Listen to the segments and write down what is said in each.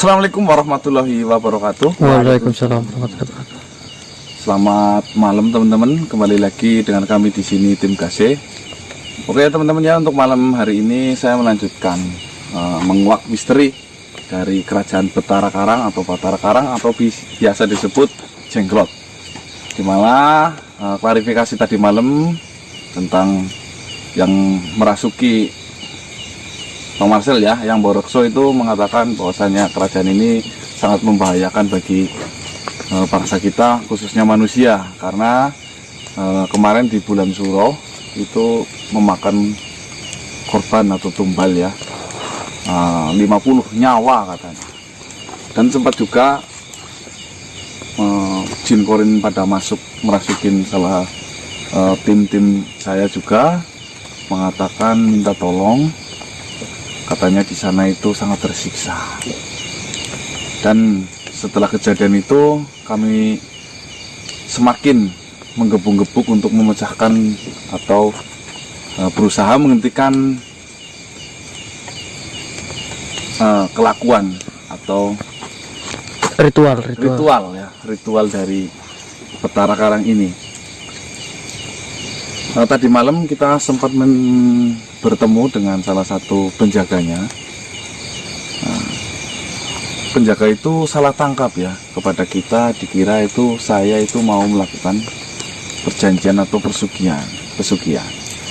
Assalamualaikum warahmatullahi wabarakatuh. Waalaikumsalam warahmatullahi wabarakatuh. Selamat malam teman-teman, kembali lagi dengan kami di sini tim KC. Oke teman-teman ya, untuk malam hari ini saya melanjutkan menguak misteri dari kerajaan Betara Karang atau Batara Karang atau biasa disebut Jenglot. Dimana klarifikasi tadi malam tentang yang merasuki Bang Marcel ya, yang Borekso itu mengatakan bahwasanya kerajaan ini sangat membahayakan bagi bangsa kita, khususnya manusia, karena kemarin di bulan Suro itu memakan korban atau tumbal ya, 50 nyawa katanya. Dan sempat juga jin korin pada merasukin salah tim saya juga, mengatakan minta tolong, katanya di sana itu sangat tersiksa. Dan setelah kejadian itu kami semakin menggebung-gebuk untuk memecahkan atau berusaha menghentikan kelakuan atau ritual dari Betara Karang ini. Tadi malam kita sempat bertemu dengan salah satu penjaganya. Penjaga itu salah tangkap ya kepada kita, dikira itu saya itu mau melakukan perjanjian atau pesugihan.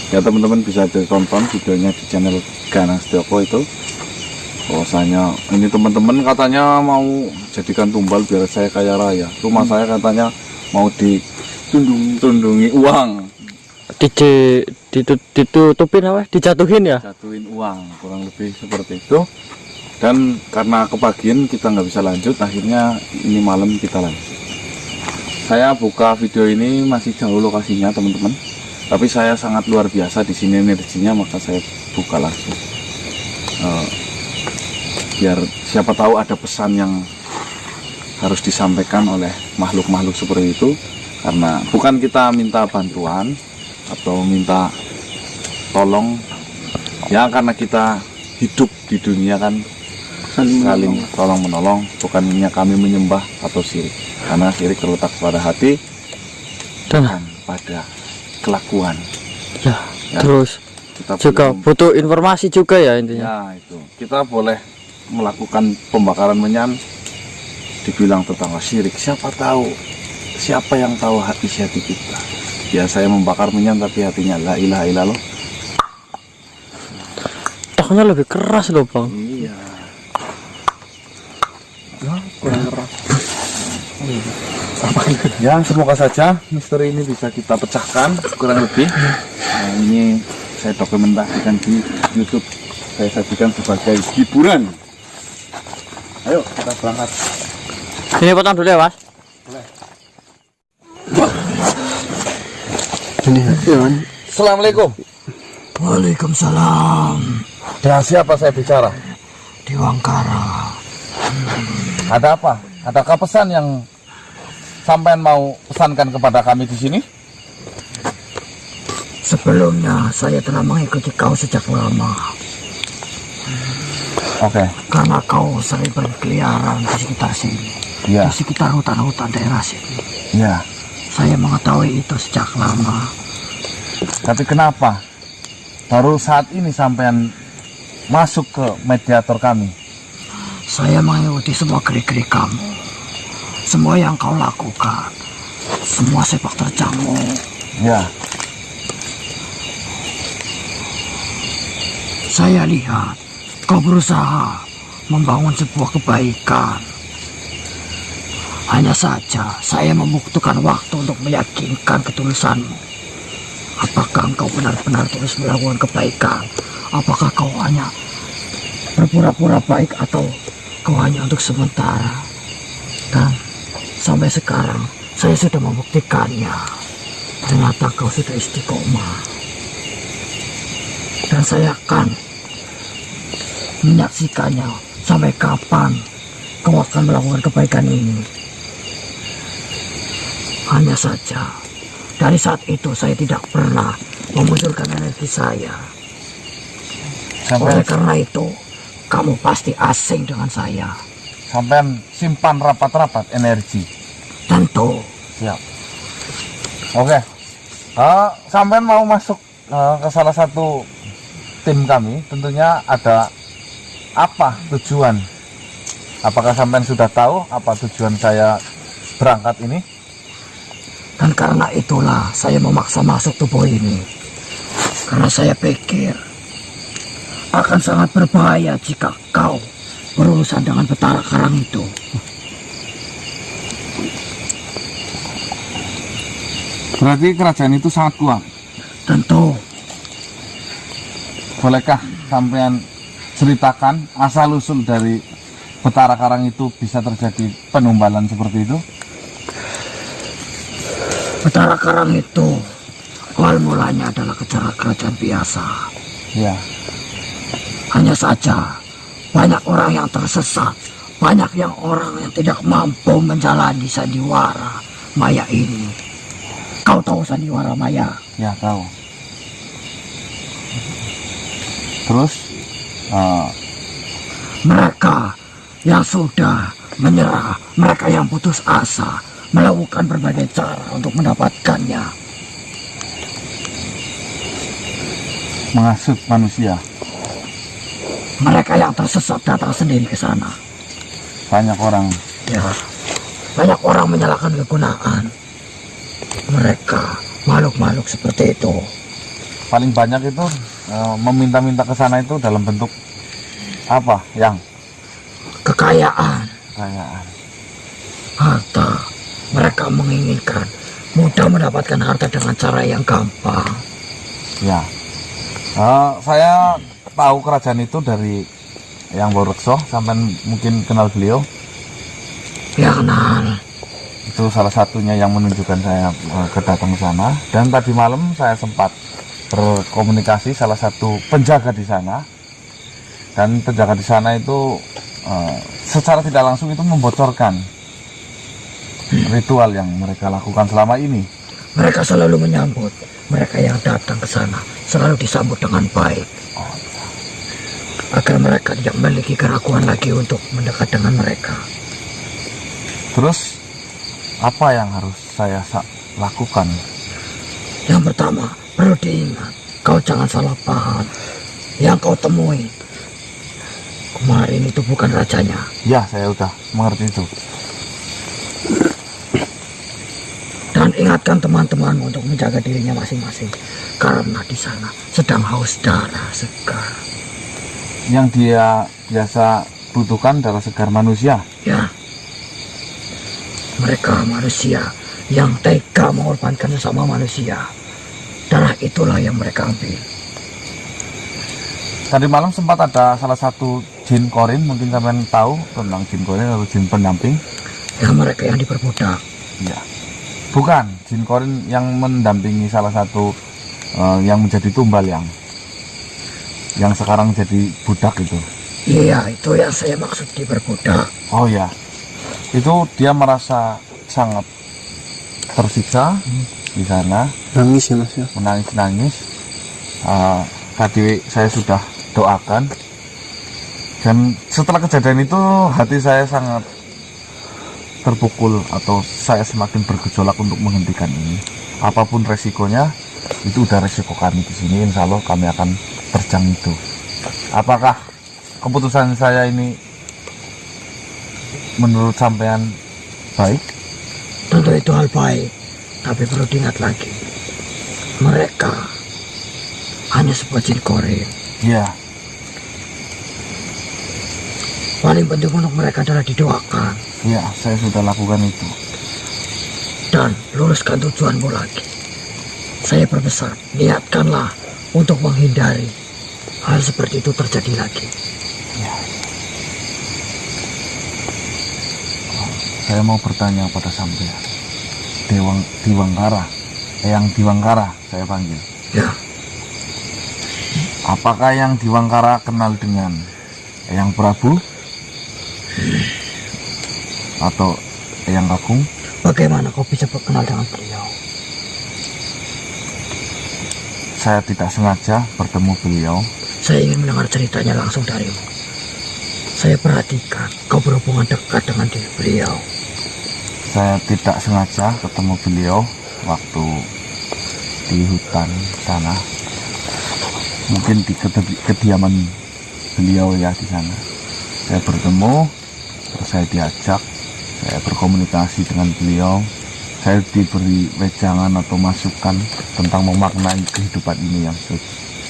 Ya teman-teman bisa ditonton videonya di channel Ganang Setioko itu. Bahwasanya ini teman-teman katanya mau jadikan tumbal biar saya kaya raya. Rumah saya katanya mau ditundungi uang. Ditutupin apa? Dijatuhin ya? Jatuhin uang, kurang lebih seperti itu. Dan karena kebagian kita nggak bisa lanjut, akhirnya ini malam kita lanjut. Saya buka video ini masih jauh lokasinya teman-teman, tapi saya sangat luar biasa di sini energinya, maka saya buka langsung. Biar siapa tahu ada pesan yang harus disampaikan oleh makhluk-makhluk seperti itu. Karena bukan kita minta bantuan atau minta tolong ya, karena kita hidup di dunia kan saling tolong menolong, bukannya kami menyembah atau syirik, karena syirik terletak pada hati dan pada kelakuan ya. Terus kita juga butuh informasi juga ya intinya ya, itu kita boleh melakukan pembakaran menyan, dibilang tetangga syirik, siapa yang tahu hati kita. Ya saya membakar menyan tapi hatinya la ilaha illallah. Taknya lebih keras loh Bang. Iya. Kurang keras. Ya semoga saja misteri ini bisa kita pecahkan kurang lebih. Nah, ini saya dokumentasikan di YouTube, saya sajikan sebagai hiburan. Ayo kita berangkat. Ini potong dulu ya Mas. Boleh. Assalamualaikum. Waalaikumsalam. Dengan siapa saya bicara? Di Wangkara. Ada apa? Adakah pesan yang sampean mau pesankan kepada kami di sini? Sebelumnya saya telah mengikuti kau sejak lama. Oke. Karena kau sering berkeliaran di sekitar sini. Ya. Di sekitar hutan-hutan daerah sini. Ya. Saya mengetahui itu sejak lama. Tapi kenapa baru saat ini sampean masuk ke mediator kami? Saya mengikuti semua gerik-gerik kamu, semua yang kau lakukan, semua sepak terjangmu. Ya. Saya lihat kau berusaha membangun sebuah kebaikan. Hanya saja saya membutuhkan waktu untuk meyakinkan ketulusanmu. Apakah engkau benar-benar terus melakukan kebaikan? Apakah kau hanya berpura-pura baik atau kau hanya untuk sementara? Dan sampai sekarang saya sudah membuktikannya. Ternyata kau sudah istiqomah. Dan saya akan menyaksikannya sampai kapan kau akan melakukan kebaikan ini. Hanya saja dari saat itu saya tidak pernah memunculkan energi saya. Oleh karena itu kamu pasti asing dengan saya. sampean simpan rapat-rapat energi. Tentu. Siap. Oke. Sampean mau masuk ke salah satu tim kami, tentunya ada apa tujuan? Apakah sampean sudah tahu apa tujuan saya berangkat ini? Dan karena itulah saya memaksa masuk tubuh ini. Karena saya pikir akan sangat berbahaya jika kau berurusan dengan Betara Karang itu. Berarti kerajaan itu sangat kuat. Tentu. Bolehkah sampean ceritakan asal-usul dari Betara Karang itu bisa terjadi penumbalan seperti itu? Betara Karang itu awal mulanya adalah kerajaan biasa. Ya. Hanya saja banyak orang yang tersesat, banyak orang yang tidak mampu menjalani sandiwara maya ini. Kau tahu sandiwara maya? Ya, tahu. Terus mereka yang sudah menyerah, mereka yang putus asa, melakukan berbagai cara untuk mendapatkannya. menghasut manusia. Mereka yang tersesat datang sendiri ke sana. Banyak orang. Ya, banyak orang menyalahkan kegunaan mereka, makhluk-makhluk seperti itu. Paling banyak itu meminta-minta ke sana itu dalam bentuk apa? Yang Kekayaan, kekayaan. harta. Mereka menginginkan mudah mendapatkan harta dengan cara yang gampang. Ya. Saya tahu kerajaan itu dari yang Borekso, sampai mungkin kenal beliau. Ya kenal. Itu salah satunya yang menunjukkan saya kedatang ke sana. Dan tadi malam saya sempat berkomunikasi salah satu penjaga di sana. Dan penjaga di sana itu secara tidak langsung itu membocorkan ritual yang mereka lakukan selama ini. Mereka selalu menyambut mereka yang datang ke sana, selalu disambut dengan baik. Agar mereka tidak memiliki keraguan lagi untuk mendekat dengan mereka. Terus apa yang harus saya lakukan? Yang pertama, perlu diingat, kau jangan salah paham. Yang kau temui kemarin itu bukan rajanya. Ya, saya udah mengerti itu. Dan ingatkan teman-temanmu untuk menjaga dirinya masing-masing, karena di sana sedang haus darah segar. Yang dia biasa butuhkan darah segar manusia. Ya, mereka manusia yang tega mengorbankan sesama manusia. Darah itulah yang mereka ambil. Tadi malam sempat ada salah satu jin korin, mungkin kalian tahu tentang jin korin atau jin pendamping. Ya, mereka yang diperbudak. Ya, bukan jin korin yang mendampingi salah satu yang menjadi tumbal yang sekarang jadi budak itu. Iya, itu yang saya maksud diperbudak. Oh ya, itu dia merasa sangat tersiksa di sana. Nangis ya mas ya. Menangis-nangis. Tadi saya sudah doakan, dan setelah kejadian itu hati saya sangat terpukul, atau saya semakin bergejolak untuk menghentikan ini. Apapun resikonya, itu udah resiko kami di sini. Insya Allah kami akan terjang itu. Apakah keputusan saya ini menurut sampean baik? Tentu itu hal baik, tapi perlu diingat lagi, mereka hanya sebuah jin korin. Ya. Paling penting untuk mereka adalah didoakan. Ya, saya sudah lakukan itu. Dan luruskan tujuanmu lagi. Saya perbesar, niatkanlah untuk menghindari hal seperti itu terjadi lagi. Ya. Saya mau bertanya pada sampean. Diwangkara, yang Diwangkara saya panggil. Ya, Apakah yang Diwangkara kenal dengan Eyang Prabu? Atau Eyang Kakung? bagaimana kau bisa berkenal dengan beliau? Saya tidak sengaja bertemu beliau. Saya ingin mendengar ceritanya langsung darimu. Saya perhatikan kau berhubungan dekat dengan diri beliau. Saya tidak sengaja ketemu beliau waktu di hutan sana. Mungkin di kediaman beliau ya di sana. Saya bertemu, terus saya diajak, saya berkomunikasi dengan beliau. Saya diberi wejangan atau masukan tentang memaknai kehidupan ini yang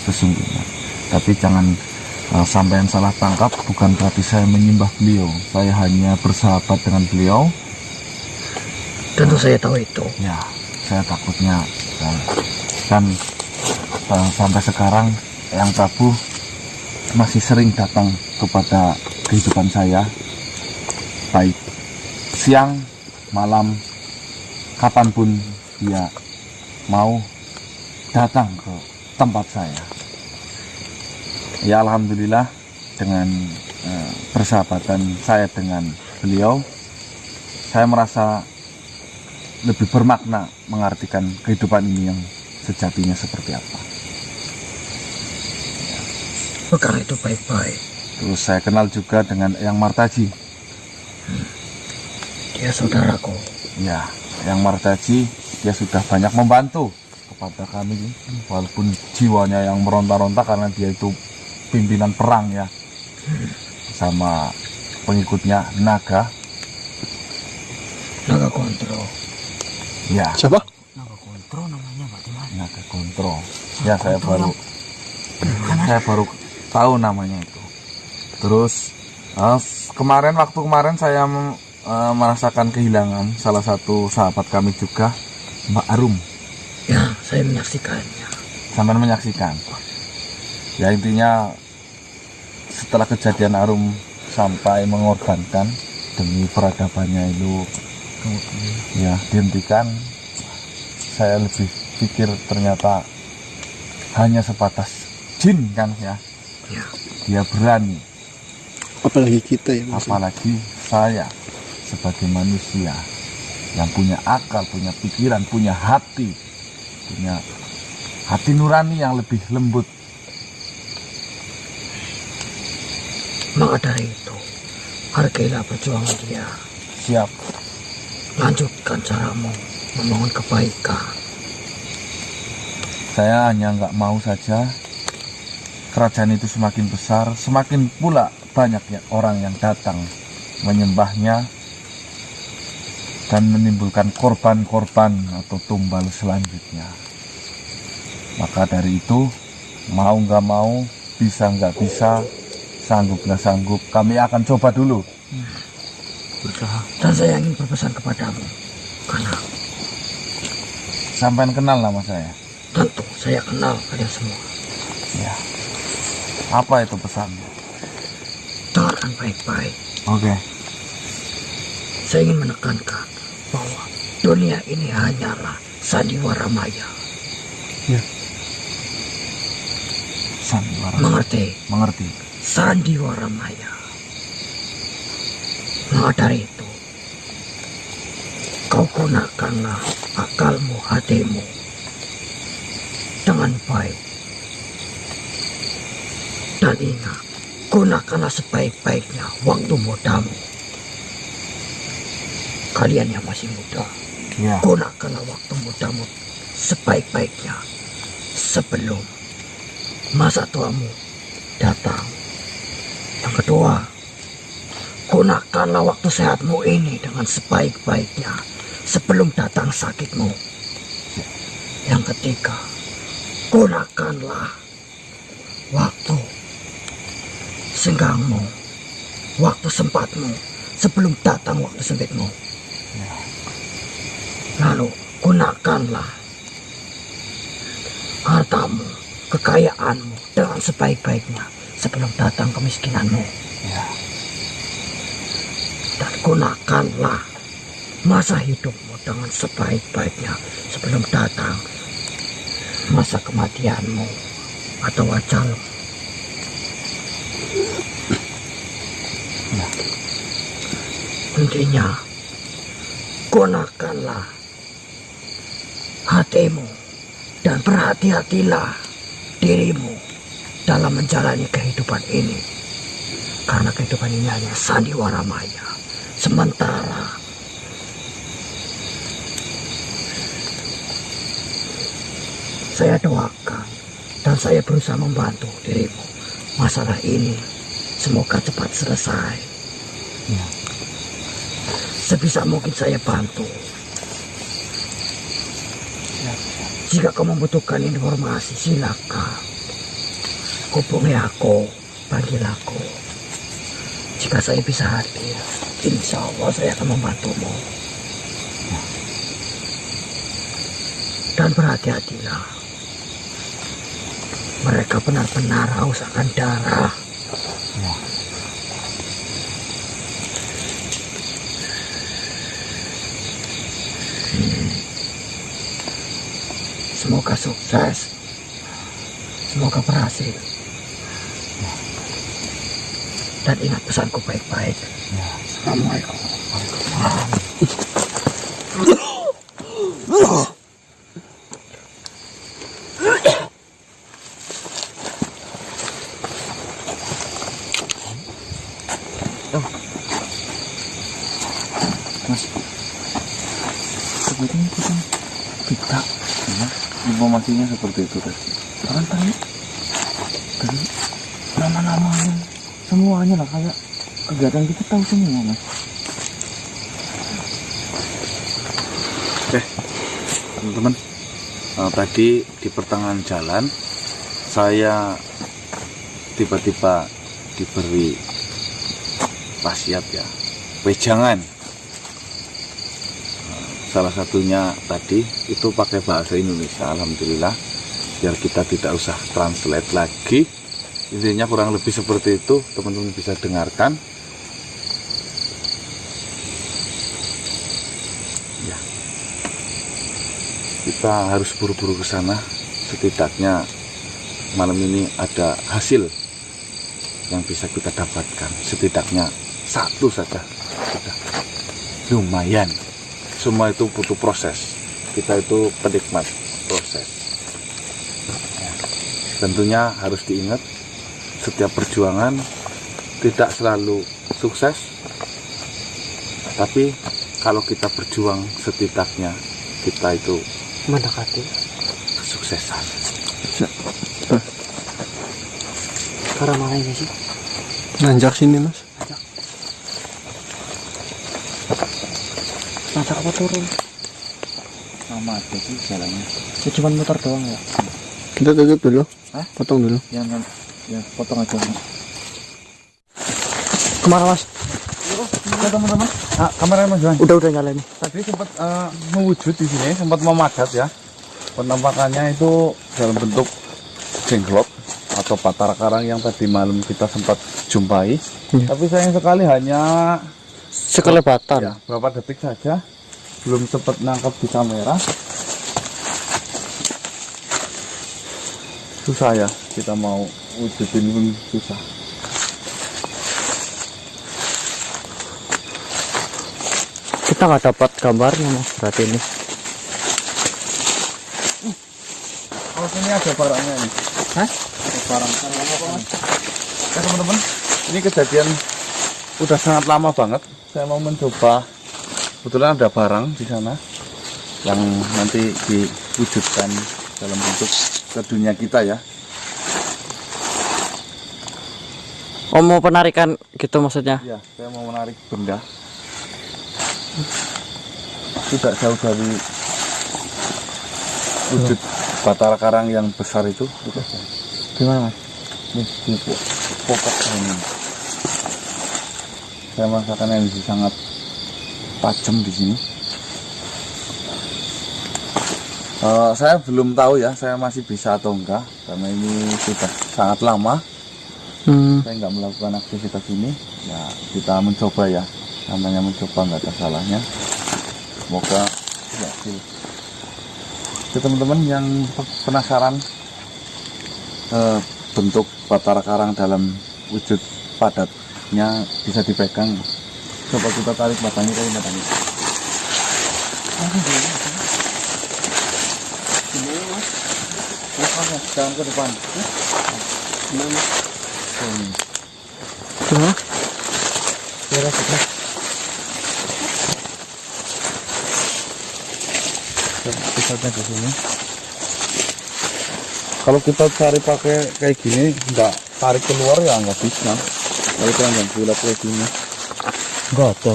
sesungguhnya. Tapi jangan sampai salah tangkap, bukan berarti saya menyembah beliau. Saya hanya bersahabat dengan beliau. Tentu saya tahu itu. Ya, saya takutnya kan sampai sekarang Eyang Prabu masih sering datang kepada kehidupan saya, baik siang, malam, kapanpun dia mau datang ke tempat saya. Ya alhamdulillah dengan persahabatan saya dengan beliau, saya merasa lebih bermakna mengartikan kehidupan ini yang sejatinya seperti apa. Perkara itu baik-baik. Terus saya kenal juga dengan Eyang Martaji. Dia saudaraku. Ya, Eyang Martaji dia sudah banyak membantu kepada kami, walaupun jiwanya yang meronta-ronta karena dia itu pimpinan perang ya, sama pengikutnya Naga Kontro. ya. Siapa? Naga Kontro namanya Pak Dimas. Naga Kontro ya, saya baru tahu namanya itu. Terus waktu kemarin saya merasakan kehilangan salah satu sahabat kami juga, Mbak Arum. Ya, saya menyaksikannya. Sampai menyaksikan. Ya intinya setelah kejadian Arum sampai mengorbankan demi peradabannya itu ya dihentikan, saya lebih pikir ternyata hanya sebatas jin kan ya. Ya. Dia berani, Apalagi kita ya, Mas. apalagi saya sebagai manusia yang punya akal, punya pikiran, punya hati nurani yang lebih lembut. Maka dari itu, hargailah perjuangan dia. Siap. Lanjutkan caramu membangun kebaikan. Saya hanya nggak mau saja kerajaan itu semakin besar, semakin pula banyak ya orang yang datang menyembahnya dan menimbulkan korban-korban atau tumbal selanjutnya. Maka dari itu, mau nggak mau, bisa nggak bisa, sanggup nggak sanggup, kami akan coba dulu. Dan saya ingin berpesan kepadamu, karena Sampai kenal nama saya. tentu saya kenal kalian semua. Ya. Apa itu pesannya? Dengarkan baik-baik. Oke. Saya ingin menekankan bahwa dunia ini hanyalah sandiwara maya. Sandiwara. Mengerti? Sandiwara maya. Maka dari itu, kau gunakanlah akalmu, hatimu dengan baik. Dan ingat, gunakanlah sebaik-baiknya waktu mudamu. Kalian yang masih muda, Ya. gunakanlah waktu mudamu sebaik-baiknya sebelum masa tuamu datang. Yang kedua, gunakanlah waktu sehatmu ini dengan sebaik-baiknya sebelum datang sakitmu. Yang ketiga, gunakanlah waktu senggangmu, waktu sempatmu sebelum datang waktu sempitmu. Lalu gunakanlah hartamu, kekayaanmu dengan sebaik-baiknya sebelum datang kemiskinanmu. Ya. Dan gunakanlah masa hidupmu dengan sebaik-baiknya sebelum datang masa kematianmu atau ajalmu. Ya. Intinya, gunakanlah hatimu dan berhati-hatilah dirimu dalam menjalani kehidupan ini. Karena kehidupan ini hanya sandiwara maya. Sementara saya doakan dan saya berusaha membantu dirimu. Masalah ini semoga cepat selesai. Ya. Sebisa mungkin saya bantu. Jika kau membutuhkan informasi, silakan hubungi aku, panggil aku. Jika saya bisa hadir, insya Allah saya akan membantumu. Dan berhati-hatilah. Mereka benar-benar haus akan darah. Semoga sukses. Semoga berhasil. Dan ingat pesanku baik-baik. Assalamualaikum. Mas, sepertinya kita ya, informasinya seperti itu tadi. Orang tadi nama-namanya semuanya lah kayak kegiatan kita tahu semua, Mas. Oke, teman-teman, tadi di pertengahan jalan saya tiba-tiba diberi wasiat ya, wejangan. Salah satunya tadi itu pakai bahasa Indonesia, alhamdulillah, biar kita tidak usah translate lagi. Intinya kurang lebih seperti itu, teman-teman bisa dengarkan. Ya, kita harus buru-buru ke sana. Setidaknya malam ini ada hasil yang bisa kita dapatkan. Setidaknya satu saja, sudah lumayan. Semua itu butuh proses. Kita itu penikmat proses. Ya, tentunya harus diingat, setiap perjuangan tidak selalu sukses. Tapi kalau kita berjuang, setidaknya kita itu Mendekati kesuksesan. karena mana ini sih? Nanjak sini, Mas. Nanti apa turun? Sama aja sih jalannya. Ya cuma muter doang ya. Kita tutup dulu. Hah? Potong dulu. Ya potong aja. Kemana Mas? Ya teman-teman, kamera Mas Johan. Udah nyala nih. Tadi sempat mewujud di sini, sempat memadat ya. Penampakannya itu dalam bentuk jenglot atau batara karang yang tadi malam kita sempat jumpai. Tapi sayang sekali hanya Sekelebatan. ya, berapa detik saja, belum sempat nangkap di kamera. Susah ya, kita mau wujudin pun susah. Kita nggak dapat gambarnya Mas berarti ini. Oh, sini ada barangnya nih. Hah? Ada barang apa Mas? Ya teman-teman, ini kejadian udah sangat lama banget. Saya mau mencoba, kebetulan ada barang di sana yang nanti diwujudkan dalam bentuk ke dunia kita ya. Oh mau penarikan gitu maksudnya? Iya, saya mau menarik benda. Tidak jauh dari wujud batara karang yang besar itu. Gimana Mas? Ini di pokok ini. Saya merasakan energi sangat tajam di sini. Saya belum tahu ya, saya masih bisa atau enggak, karena ini sudah sangat lama. Saya nggak melakukan aktivitas ini. Ya kita mencoba ya, namanya mencoba nggak ada salahnya. Semoga berhasil. Oke teman-teman yang penasaran bentuk batara karang dalam wujud padatnya bisa dipegang, coba kita tarik batangnya dari batangnya. Jangan ke depan. Ini. Gimana? Beres itu. Pisatnya di sini. Kalau kita cari pakai kayak gini, nggak tarik keluar ya nggak bisa. Kalau kita nggak bulat kayak gini, Enggak apa.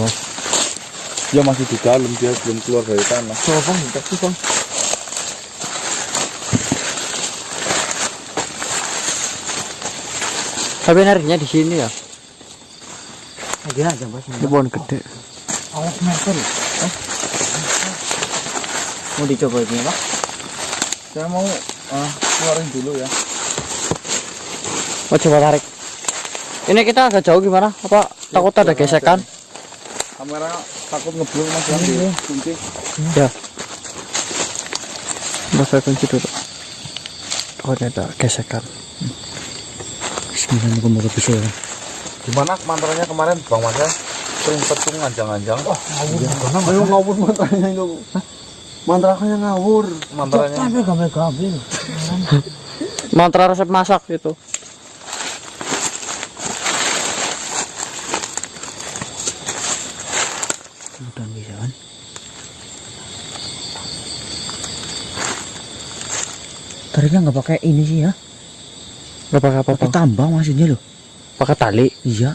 dia masih di dalam, dia belum keluar dari tanah. Coba bang, tak sih bang. Tapi nariknya di sini ya. Lagi aja bos. Ini pohon gede. Awas meter. Mau dicoba ini pak? Saya mau keluarin dulu ya. Oh coba tarik. Ini kita agak jauh gimana? Apa takut ada gesekan? Kamera takut ngeblur mas yang dikunci. Ya. Mas saya kunci dulu. Takutnya ada gesekan. Bismillahirrahmanirrahim bisa ya. Gimana mantranya kemarin Bang Mas ya? Sering petung nganjang-nganjang. Ayo ngawur mantranya itu. Mantranya ngawur. Mantranya. Gambil. Mantra resep masak itu. Udah bisa kan? Tariknya nggak pakai ini sih ya? Enggak pakai apa Pakai bang? tambang maksudnya loh. Pakai tali. Iya.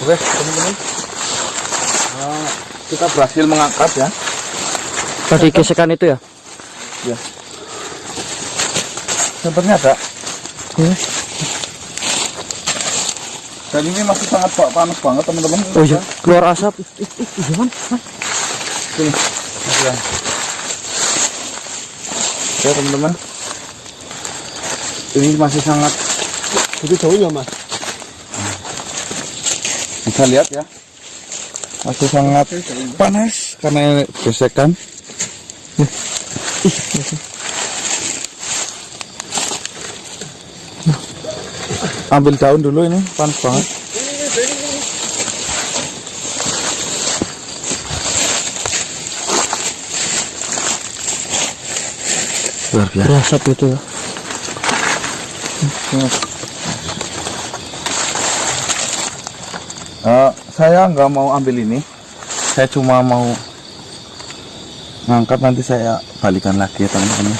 Oke teman-teman. Kita berhasil mengangkat ya. Tadi gesekan itu ya? Senternya ada. Iya. Dan ini masih sangat panas banget teman-teman. Oh iya, keluar asap. Iya kan? Sini. Ya. Ya teman-teman. Ini masih sangat Itu jauhnya mas. bisa lihat ya. Masih sangat panas karena gesekan. Ambil daun dulu ini panas banget. Luar biasa. Berasap itu ya. Saya nggak mau ambil ini. Saya cuma mau ngangkat, nanti saya balikan lagi ya teman-teman.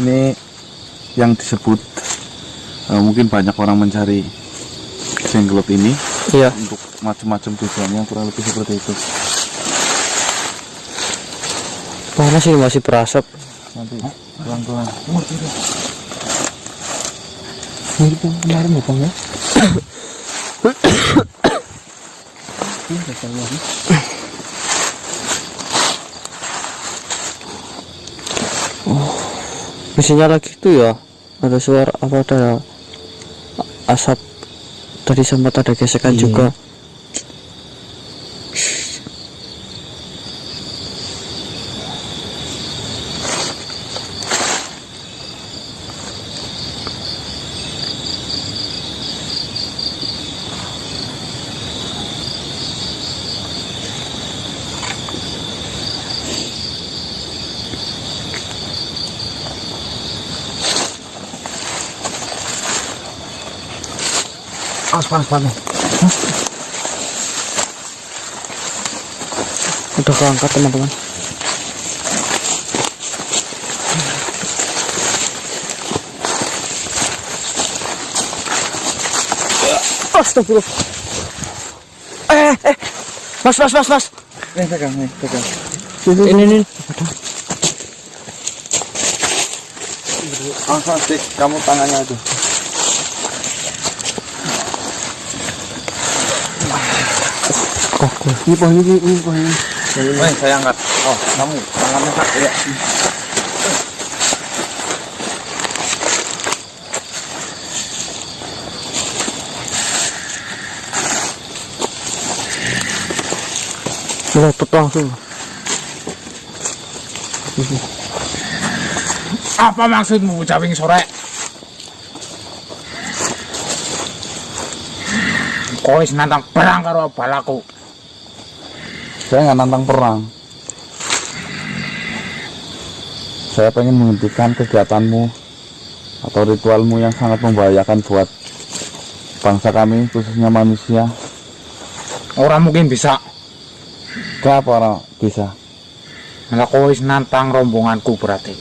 Ini yang disebut mungkin banyak orang mencari jenglot ini Iya. untuk macam-macam tujuannya, kurang lebih seperti itu. Panas ini masih berasap. Nanti pelan-pelan. Ini bang kemarin ya bang ya. Mesinnya lagi itu ya. Ada suara apa, ada asap. Tadi sempat ada gesekan juga. Panas. Udah keangkat teman-teman. Astagfirullah. Mas. Pegang. Ini. Sik, kamu tangannya itu. Ini pohon ini. Saya angkat. Oh, kamu tangannya kak ya. Melotot langsung. Apa maksudmu bocah wingi sore? Kowe wis nantang perang karo balaku. Saya nggak nantang perang. Saya pengen menghentikan kegiatanmu atau ritualmu yang sangat membahayakan buat bangsa kami, khususnya manusia. Orang mungkin bisa. Kenapa orang bisa? Nah, kowe wis nantang rombonganku berarti.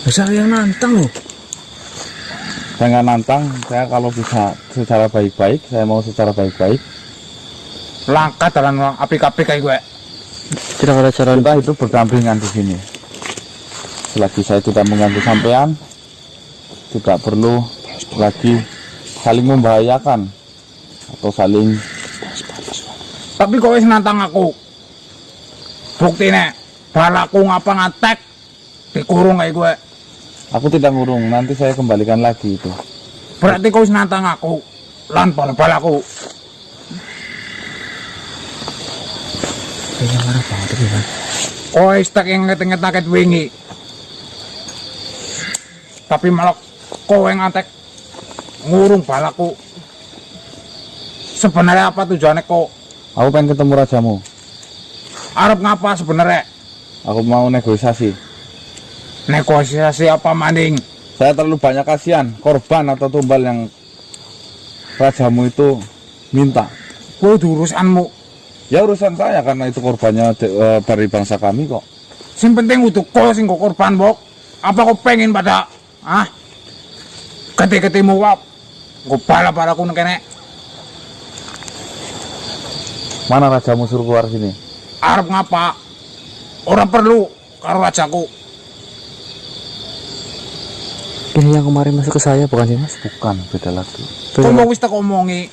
Bisa yang nantang loh. Saya nggak nantang, saya kalau bisa secara baik-baik, saya mau secara baik-baik. Langkah dalam apik-apik kayak gue. Tidak ada cara. Kita hidup berdampingan di sini. Selagi saya tidak mengganggu sampean, tidak perlu lagi saling membahayakan atau saling. Tapi kowe wis nantang aku. Buktine balaku ngapa ngantek dikurung kayak gue. Aku tidak ngurung, nanti saya kembalikan lagi itu. Berarti kowe wis nantang aku lan balaku. Kayaknya marah banget ini kan. Kowe wis tak inget-inget wingi. Tapi malah kowe ngantek ngurung balaku. Sebenarnya apa tujuannya kok? Aku pengen ketemu rajamu. Arep ngapa sebenarnya? Aku mau negosiasi. Negosiasi apa maning? Saya terlalu banyak kasihan, korban atau tumbal yang rajamu itu minta. Kowe urusanmu. Ya urusan saya karena itu korbannya dari bangsa kami kok. Sing penting udah kowe sing kok korban, Bok. Apa kau pengen pada keti-ketimu wap? Gue bala-balaku nang kene. Mana rajamu suruh keluar sini? Arep ngapa? Ora perlu karo rajaku. Ini yang kemarin masuk ke saya bukan sih mas? Bukan, beda lagi. Kau mau wis tak omongi.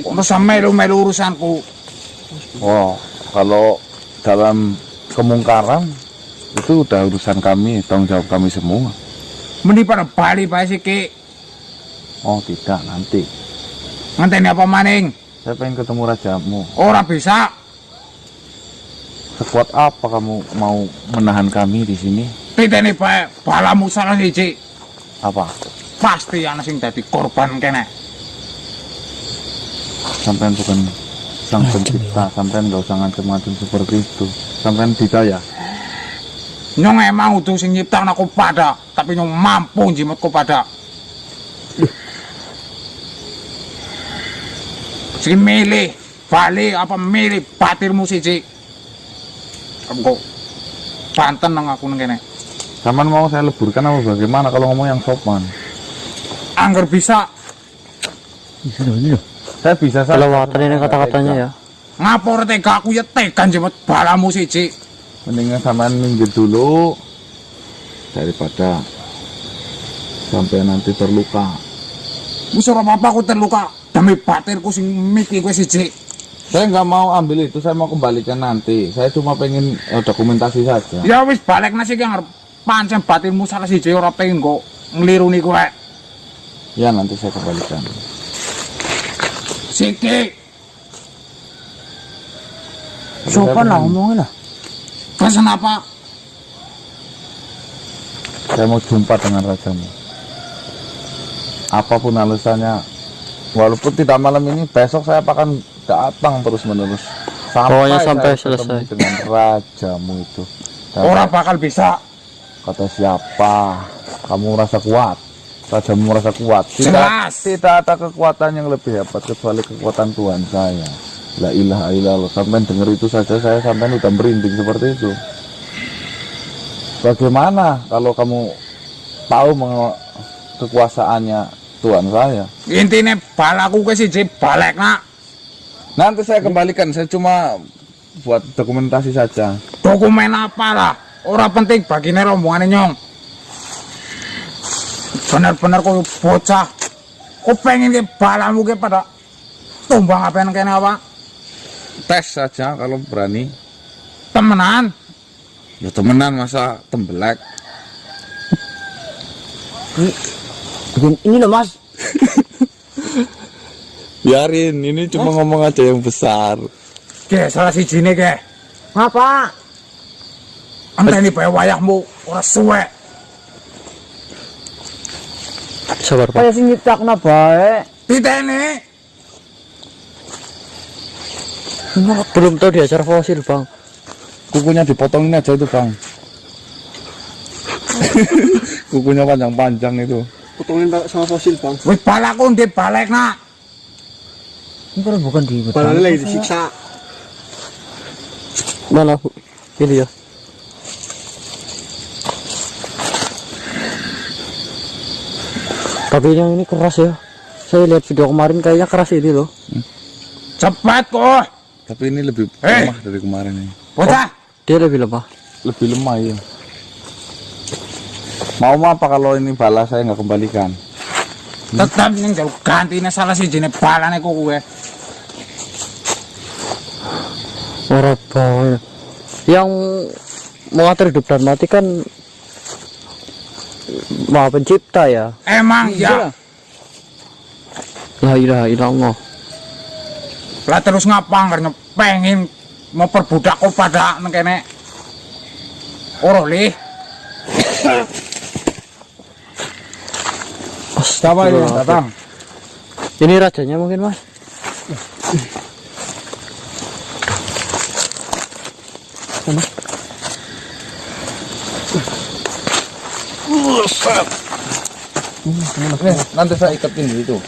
Ono melu-melu urusanku. Oh, kalau dalam kemungkaran itu udah urusan kami, tanggung jawab kami semua. Mending pada bali bae siki. Oh tidak, nanti Ngenteni apa maning? saya pengen ketemu rajamu. Ora bisa. Sekuat apa kamu mau menahan kami di sini? Titeni bae balamu salah siji. Apa? Pasti ana sing dadi korban kene. Sampean bukan sang pencipta, sampean nggak usah ngancem-ngancem seperti itu. Sampean dikaya. Nyong emang udah sing nyiptakna aku pada, tapi nyong mampu jimat ku pada. Sing milih, bali apa milih batirmu siji. Kamu banten nang aku nang kene. Sampean mau saya leburkan apa bagaimana kalau ngomong yang sopan? Angger bisa Ini loh. Saya bisa saja. Kelewatan ini kata-katanya ya. ngapor tega aku ya tegan jimat balamu siji. Mendingan sampean minggir dulu daripada sampai nanti terluka. Wis ora apa-apa aku terluka. Demi batirku sing miki kowe siji. Saya nggak mau ambil itu, saya mau kembalikan nanti. Saya cuma pengen dokumentasi saja. Ya wis balik nasi ki ngarep pancen batirmu salah siji ora pengen kok ngliruni kowe. Ya nanti saya kembalikan. Siki Sopan lah ngomongin lah. pesan apa? Saya mau jumpa dengan rajamu. Apapun alasannya, walaupun tidak malam ini, besok saya akan datang terus-menerus. Pokoknya sampai saya ketemu selesai. dengan rajamu itu. Dan Ora bakal bisa. kata siapa? Kamu merasa kuat. Rajamu merasa kuat. Jelas. Tidak ada kekuatan yang lebih hebat kecuali kekuatan Tuhan saya. La ilaha illallah. Sampai dengar itu saja saya sampai udah merinding seperti itu. Bagaimana kalau kamu tahu kekuasaannya Tuhan saya? Intine balaku kowe siji balekna. Nanti saya kembalikan. Saya cuma buat dokumentasi saja. Dokumen apa lah? Ora penting bagine rombongane nyong. Bener-bener kowe bocah. Kau pengen ke balamu ke pada tumbang apa yang kene apa? Tes saja kalau berani. Temenan. Ya temenan masa tembelek. Ini loh mas. Biarin, ini cuma ngomong aja yang besar. Ke salah siji ne ke. Ngapa? Anteni bae wayahmu ora suwe. Sabar pak. Kayak sing nyiptakna bae. Titene Belum tahu diajar fosil bang. Kukunya dipotongin aja itu bang. Kukunya panjang-panjang itu. Potongin sama fosil bang. Wis balaku ndek balek nak. Ini kan bukan di Balanya lagi disiksa. Mana ini ya? Tapi yang ini keras ya. Saya lihat video kemarin kayaknya keras ini loh. Cepat kok. Tapi ini lebih Hei! lemah dari kemarin ini. Bocah. Dia lebih lemah. Lebih lemah ya. Mau apa kalau ini bala saya nggak kembalikan? Tetap ning jauh gantine salah sijine balane kok kowe. Orang bawah. Yang mengatur hidup dan mati kan Maha Pencipta ya. Emang ya. La ilaha illallah. Lah terus ngapa karena pengen mau perbudak kok pada nang kene. Ora li. Siapa yang datang? Ini rajanya mungkin mas. Nanti saya iketin gitu.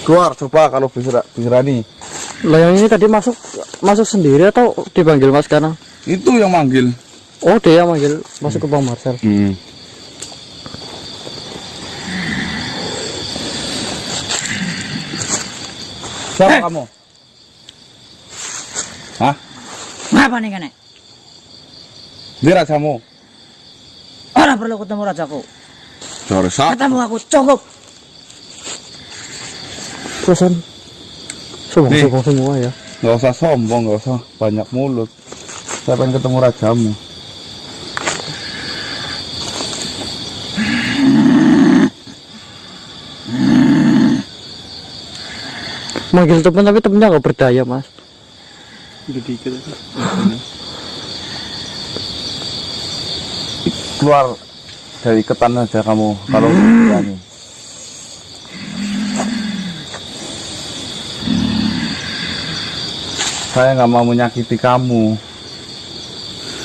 Keluar coba kalau berani. Lah yang ini tadi masuk sendiri atau dipanggil mas sekarang? Itu yang manggil. Oh dia yang manggil masuk ke Bang Marcel. Siapa kamu? Hah? Ngapa nih kene? Dia rajamu. Orang perlu ketemu rajaku. Dosa. Ketemu aku cukup. Terusan Nih. sombong semua ya. Nggak usah sombong, nggak usah banyak mulut. Saya pengen ketemu rajamu. Manggil temen tapi temennya nggak berdaya mas. Udah dikit aja. Keluar dari ketan aja kamu kalau berani. Saya nggak mau menyakiti kamu.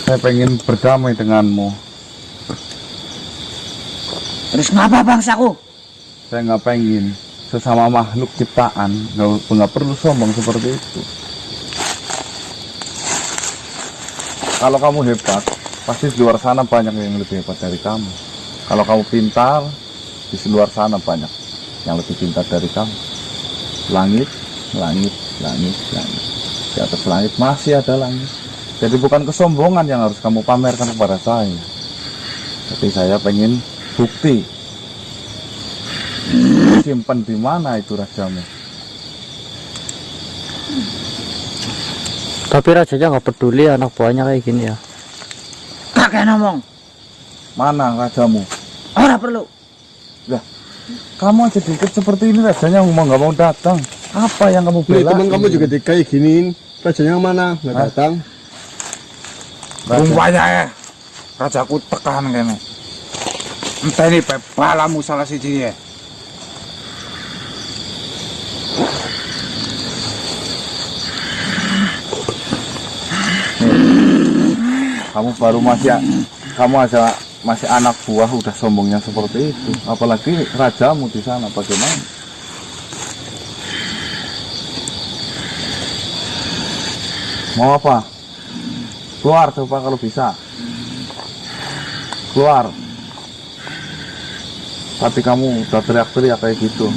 Saya pengen berdamai denganmu. Terus ngapa bangsaku? Saya nggak pengen sesama makhluk ciptaan nggak perlu sombong seperti itu. Kalau kamu hebat, pasti di luar sana banyak yang lebih hebat dari kamu. Kalau kamu pintar, di luar sana banyak yang lebih pintar dari kamu. Langit, langit, langit, langit. Di atas langit masih ada langit. Jadi bukan kesombongan yang harus kamu pamerkan kepada saya. Tapi saya pengen bukti. Simpan di mana itu rajamu? Tapi rajanya nggak peduli anak buahnya kayak gini ya. Kakek ngomong. Mana rajamu? Ora perlu. Lah, kamu aja dikit seperti ini rajanya ngomong nggak mau datang. Apa yang kamu Nih bela? teman kamu juga kayak giniin. Rajanya mana? Nggak Hah? datang. Rumpanya ya. Rajaku tekan kene. Entah ini balamu salah siji ya. Kamu baru kamu aja masih anak buah udah sombongnya seperti itu. Apalagi rajamu di sana bagaimana? Mau apa? Keluar coba kalau bisa. Keluar. Tapi kamu udah teriak-teriak kayak gitu.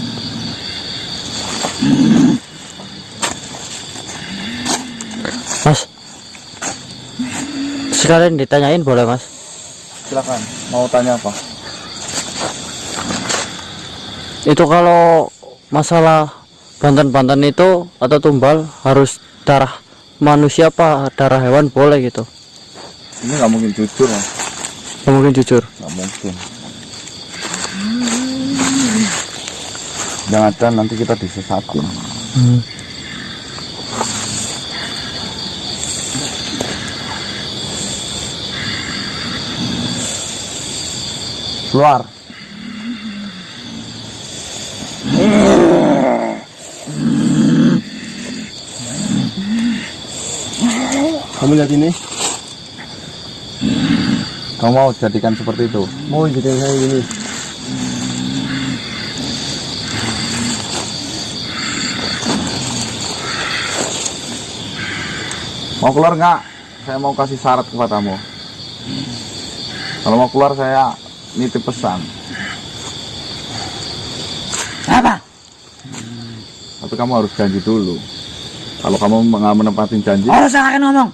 Mas, sekalian ditanyain boleh mas? Silakan. Mau tanya apa? Itu kalau masalah bantan-bantan itu atau tumbal harus darah manusia apa darah hewan boleh gitu? Ini nggak mungkin jujur, Mas. Nggak mungkin jujur. Nggak mungkin. Jangan nanti kita disesatin. Keluar. Kamu lihat ini? Kamu mau jadikan seperti itu? Mau jadikan saya gini. Mau keluar nggak? Saya mau kasih syarat kepadamu. Kalau mau keluar saya nitip pesan. Apa? Tapi kamu harus janji dulu. Kalau kamu nggak menempatin janji, Harus saya akan ngomong.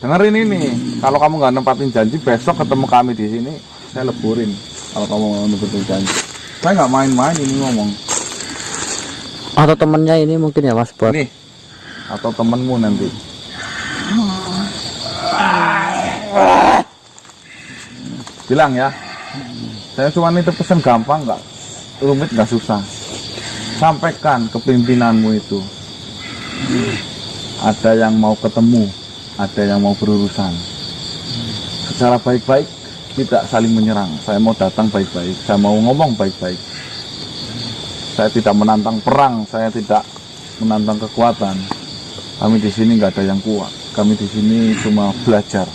dengerin ini. Kalau kamu nggak nempatin janji, besok ketemu kami di sini, saya leburin. Kalau kamu mau nempatin janji, saya nggak main-main ini ngomong. Atau temennya ini mungkin ya mas buat. Nih, atau temenmu nanti. Bilang ya, saya cuma nitip pesan gampang, nggak rumit, nggak susah. Sampaikan ke pimpinanmu itu. Ada yang mau ketemu, ada yang mau berurusan. Secara baik-baik, tidak saling menyerang. Saya mau datang baik-baik, saya mau ngomong baik-baik. Saya tidak menantang perang, saya tidak menantang kekuatan. Kami di sini nggak ada yang kuat. Kami di sini cuma belajar.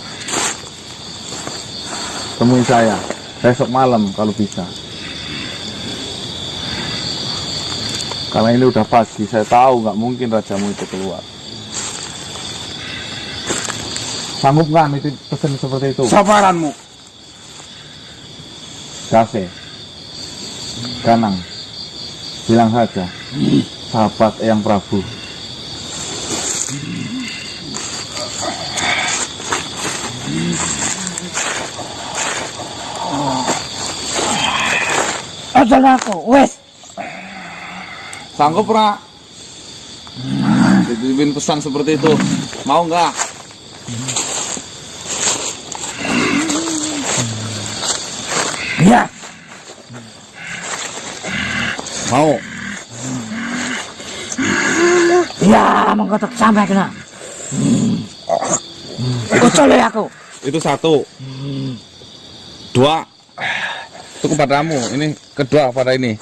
Temui saya besok malam kalau bisa. Karena ini udah pagi, saya tahu nggak mungkin rajamu itu keluar. Sanggup nggak itu pesan seperti itu? Sabaranmu. Kase, Ganang, bilang saja, sahabat Eyang Prabu. Ajal aku, wes. Sanggup Ra? Dititipin pesan seperti itu, mau nggak? Iya. Mau. Iya, mengkotak sampai kena. Kucul ya aku. Itu satu. Dua. Itu kepadamu. Ini kedua pada ini.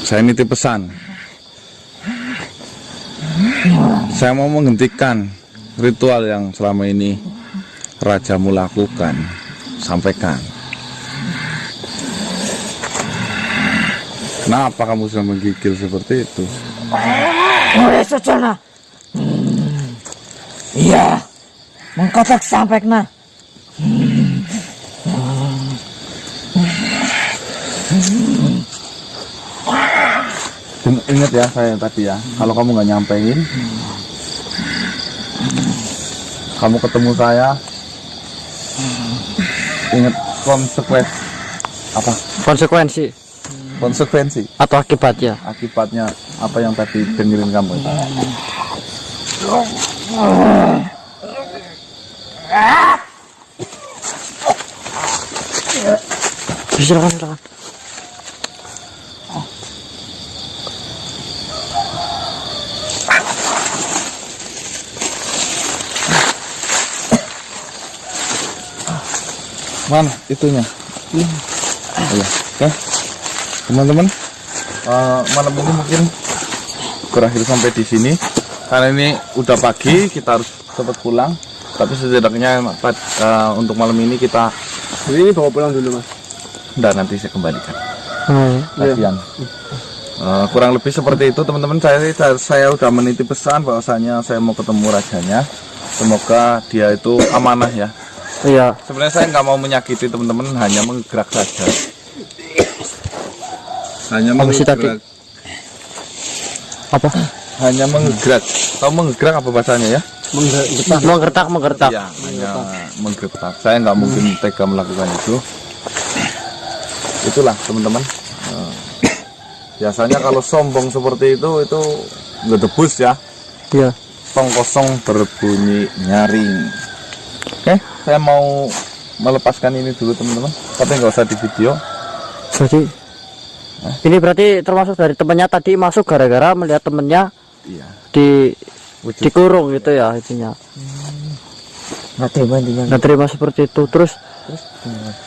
Saya nitip pesan. Saya mau menghentikan ritual yang selama ini rajamu lakukan. Sampaikan. Kenapa kamu sudah menggigil seperti itu? Wes kucul nah. Iya. Mengkotak sampai kena. Ingat ya saya tadi ya, kalau kamu nggak nyampein, kamu ketemu saya, ingat konsekuensi Atau akibatnya. akibatnya apa yang tadi dengerin kamu itu. Silakan. Mana itunya? Iya. Oke, teman-teman, malam ini mungkin berakhir sampai di sini. Karena ini udah pagi, kita harus cepat pulang. Tapi setidaknya untuk malam ini kita Ini bawa pulang dulu mas. Nggak, nanti saya kembalikan. Iya. Kasihan. Kurang lebih seperti itu teman-teman. Saya udah menitip pesan bahwasanya saya mau ketemu rajanya. Semoga dia itu amanah ya. Iya. Sebenarnya saya nggak mau menyakiti teman-teman, hanya menggerak saja. Hanya Apa sih tadi? Apa? Hanya menggerak. Tahu menggerak apa bahasanya ya? Menggertak. Iya, hanya menggerak. Saya nggak mungkin tega melakukan itu. Itulah teman-teman. Biasanya kalau sombong seperti itu nggak debus ya. Iya. Tong kosong berbunyi nyaring. saya mau melepaskan ini dulu teman-teman, tapi nggak usah di video. Jadi ini berarti termasuk dari temannya tadi masuk gara-gara melihat temennya Iya. dikurung gitu ya intinya. Nggak terima intinya. Nggak terima seperti itu. Terus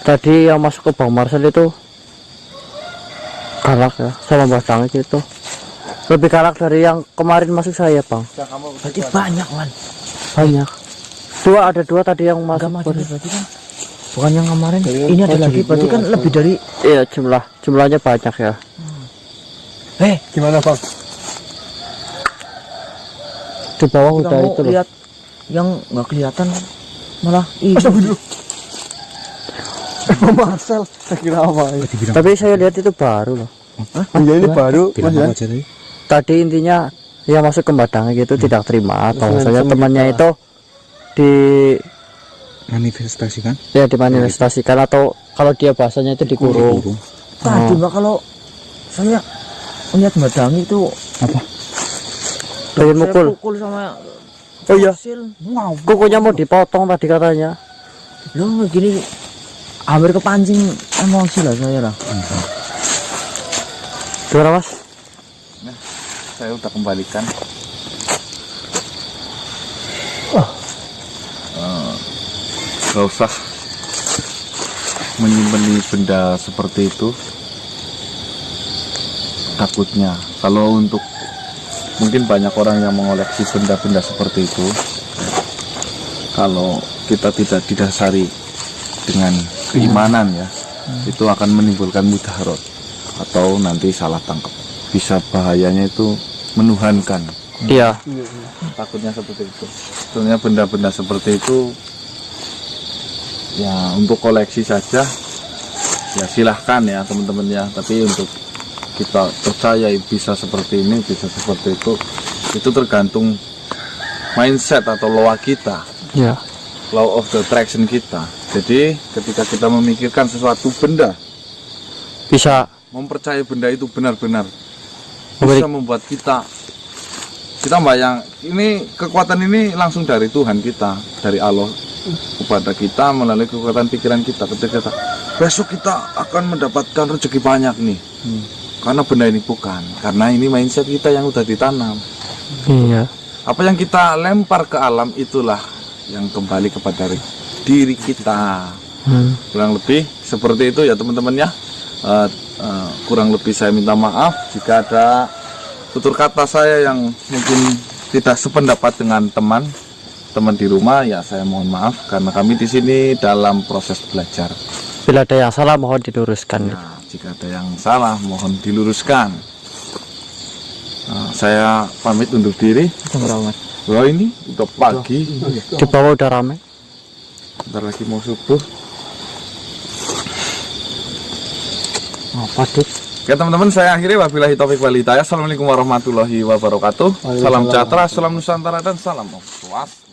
tadi yang masuk ke Bang Marcel itu galak ya sama Mbak Dangik itu. Lebih galak dari yang kemarin masuk saya Bang. Berarti banyak man. Banyak. Ada dua tadi yang masuk. Berarti kan bukan yang kemarin. Ini ada lagi. Berarti kan lebih dari. Iya jumlahnya banyak ya. Gimana Bang? Di bawah udah Kamu itu loh. lihat yang nggak kelihatan malah ini. Marcel, saya kira apa? Tapi saya lihat itu baru loh. Iya ini baru Mas ya. Tadi intinya ya masuk ke Mbak Dangik itu tidak terima atau misalnya temannya itu di manifestasikan ya dimanifestasikan atau kalau dia bahasanya itu dikurung. Tadi mbak kalau saya lihat Mbak Dangik itu Pengen saya mukul. pukul sama Oh iya, hasil. Wow. kukunya mau dipotong tadi katanya. Loh gini hampir kepancing emosi lah saya lah. Gimana Mas? Saya udah kembalikan. Gak usah menyimpan benda seperti itu. Takutnya kalau untuk mungkin banyak orang yang mengoleksi benda-benda seperti itu, kalau kita tidak didasari dengan keimanan ya, itu akan menimbulkan mudarat atau nanti salah tangkap. Bisa bahayanya itu menuhankan. Iya. Takutnya seperti itu. Sebenarnya benda-benda seperti itu ya untuk koleksi saja ya silahkan ya teman-teman ya, tapi untuk kita percaya bisa seperti ini bisa seperti itu tergantung mindset atau law kita, Ya. law of the attraction kita. Jadi ketika kita memikirkan sesuatu benda, Bisa mempercayai benda itu benar-benar Memberi- bisa membuat kita bayang ini kekuatan ini langsung dari Tuhan kita, dari Allah kepada kita melalui kekuatan pikiran kita. Ketika kita besok kita akan mendapatkan rezeki banyak nih, karena benda ini bukan, karena ini mindset kita yang udah ditanam. iya. Apa yang kita lempar ke alam itulah yang kembali kepada diri kita. Kurang lebih seperti itu ya teman-teman ya. Kurang lebih saya minta maaf jika ada tutur kata saya yang mungkin tidak sependapat dengan teman di rumah, ya saya mohon maaf karena kami di sini dalam proses belajar. Bila ada yang salah mohon diluruskan. Nah, jika ada yang salah mohon diluruskan. Saya pamit undur diri. Wah ini udah pagi, Di bawah udah ramai. bentar lagi mau subuh. Apa tuh? Oke teman-teman, saya akhiri wabillahi taufiq wal hidayah. Assalamualaikum warahmatullahi wabarakatuh. Salam sejahtera, salam Nusantara dan salam Om Swastiastu.